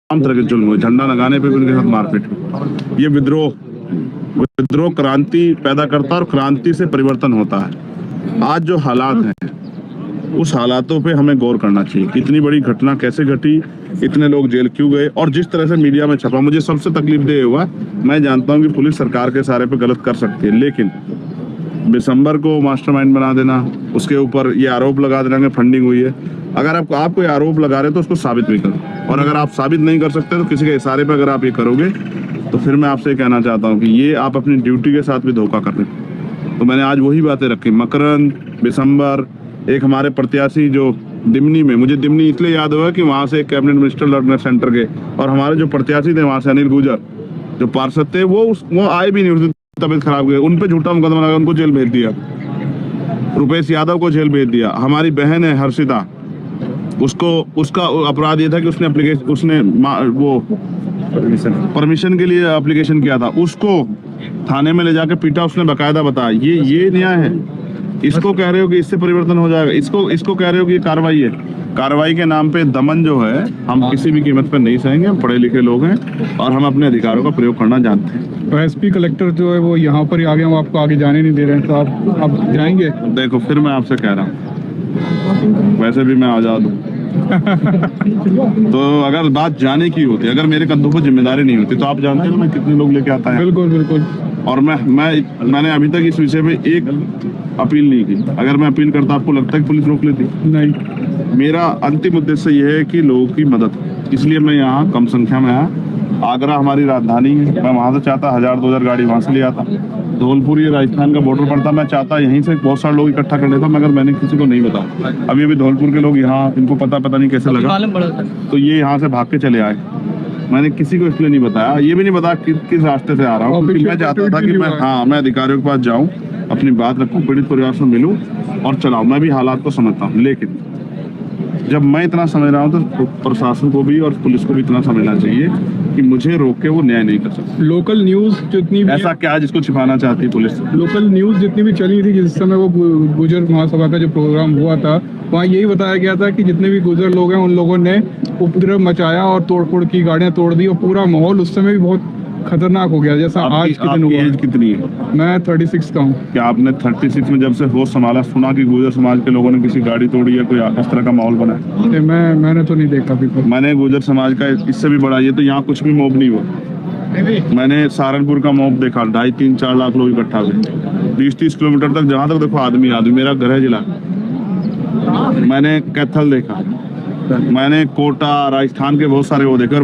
तमाम तरह के जुल्म हुए, झंडा लगाने पे भी उनके साथ मारपीट हुई। ये विद्रोह क्रांति पैदा करता है और क्रांति से परिवर्तन होता है। आज जो हालात हैं उस हालातों पे हमें गौर करना चाहिए कि इतनी बड़ी घटना कैसे घटी, इतने लोग जेल क्यों गए, और जिस तरह से मीडिया में छपा, मुझे सबसे तकलीफ दे हुआ, मैं जानता हूं कि पुलिस सरकार के सारे पे गलत कर सकती है, लेकिन दिसंबर को मास्टरमाइंड बना देना, उसके ऊपर ये आरोप लगा देना कि फंडिंग हुई है। अगर आप कोई आरोप लगा रहे तो उसको साबित भी करो, और अगर आप साबित नहीं कर सकते तो किसी के इशारे पे अगर आप ये करोगे तो फिर मैं आपसे कहना चाहता हूँ कि ये आप अपनी ड्यूटी के साथ भी धोखा कर रहे हो। तो मैंने आज वही बातें रखी, मकरंद, दिसंबर, एक हमारे प्रत्याशी जो दिमनी में, मुझे दिमनी इसलिए याद हुआ कि वहाँ से एक कैबिनेट मिनिस्टर लड़ने सेंटर के, और हमारे जो प्रत्याशी थे वहाँ से अनिल गुजर जो पार्षद थे, वो आए भी नहीं, उसकी तबीयत खराब हुई, उन पे झूठा मुकदमा लगा, उनको जेल भेज दिया। रुपेश यादव को जेल भेज दिया। हमारी बहन है हर्षिता, उसका अपराध ये था कि उसने वो परमिशन के लिए एप्लीकेशन किया था, उसको थाने में ले जाकर पीटा, उसने बकायदा बताया। ये न्याय है? इसको कह रहे हो कि इससे परिवर्तन हो जाएगा, इसको कह रहे हो कि ये कार्रवाई है। कार्रवाई के नाम पे दमन जो है हम किसी भी कीमत पर नहीं सहेंगे। हम पढ़े लिखे लोग हैं और हम अपने अधिकारों का प्रयोग करना जानते हैं। तो एसपी कलेक्टर जो है वो यहाँ पर ही आगे, हम आपको आगे जाने नहीं दे रहे हैं, तो आप जाएंगे? देखो, फिर मैं आपसे कह रहा हूँ, वैसे भी मैं आजाद हूँ। तो अगर बात जाने की होती, अगर मेरे कंधों पर जिम्मेदारी नहीं होती, तो आप जानते हो मैं कितने लोग लेके आता है। बिल्कुल बिल्कुल। और मैंने अभी तक इस विषय में एक अपील नहीं की। अगर मैं अपील करता, आपको लगता है कि पुलिस रोक लेती? नहीं। मेरा अंतिम उद्देश्य यह है कि लोगों की मदद, इसलिए मैं यहाँ कम संख्या में आया। आगरा हमारी राजधानी है, मैं वहाँ से चाहता 1000-2000 गाड़ी वहाँ से ले आता। धौलपुर ये राजस्थान का बॉर्डर पड़ता, मैं चाहता यहीं से बहुत सारे लोग इकट्ठा कर लेता, मगर मैंने किसी को नहीं बताया। अभी धौलपुर के लोग यहाँ, इनको पता नहीं कैसे लगा, तो ये यहाँ से भाग के चले आए। मैंने किसी को इसलिए नहीं बताया, ये भी नहीं बताया किस रास्ते से आ रहा हूँ, क्योंकि मैं चाहता था कि मैं अधिकारियों के पास जाऊँ, अपनी बात रखूँ, पीड़ित परिवार से मिलूँ और चलाऊँ। मैं भी हालात को समझता हूँ, लेकिन जब मैं इतना समझ रहा हूँ तो प्रशासन को भी और पुलिस को भी इतना समझना चाहिए कि मुझे रोक के वो न्याय नहीं कर सकते। लोकल न्यूज जितनी भी, ऐसा क्या है जिसको छिपाना चाहती है पुलिस? लोकल न्यूज जितनी भी चली थी जिस समय वो गुजर महासभा का जो प्रोग्राम हुआ था, वहाँ यही बताया गया था कि जितने भी गुजर लोग हैं उन लोगों ने उपद्रव मचाया और तोड़फोड़ की, गाड़ियाँ तोड़ दी, और पूरा माहौल उस समय भी बहुत खतरनाक हो गया, जैसा आज के दिन हुआ। एज कितनी है? मैं 36 का हूँ। क्या आपने 36 में जब से होश संभाला सुना कि गुजर समाज के लोगों ने किसी गाड़ी तोड़ी या कोई इस तरह का माहौल बना है? मैंने तो नहीं देखा अभी तक। मैंने गुजर समाज का इससे भी बड़ा, ये तो यहाँ कुछ भी मॉब नहीं हुआ। मैंने सहारनपुर का मॉब देखा, 2.5-3-4 लाख लोग इकट्ठा हुए, 20-30 किलोमीटर तक, जहाँ तक देखो आदमी। मेरा घर है जिला। मैंने कैथल देखा, मैंने कोटा, राजस्थान के बहुत सारे वो देखे।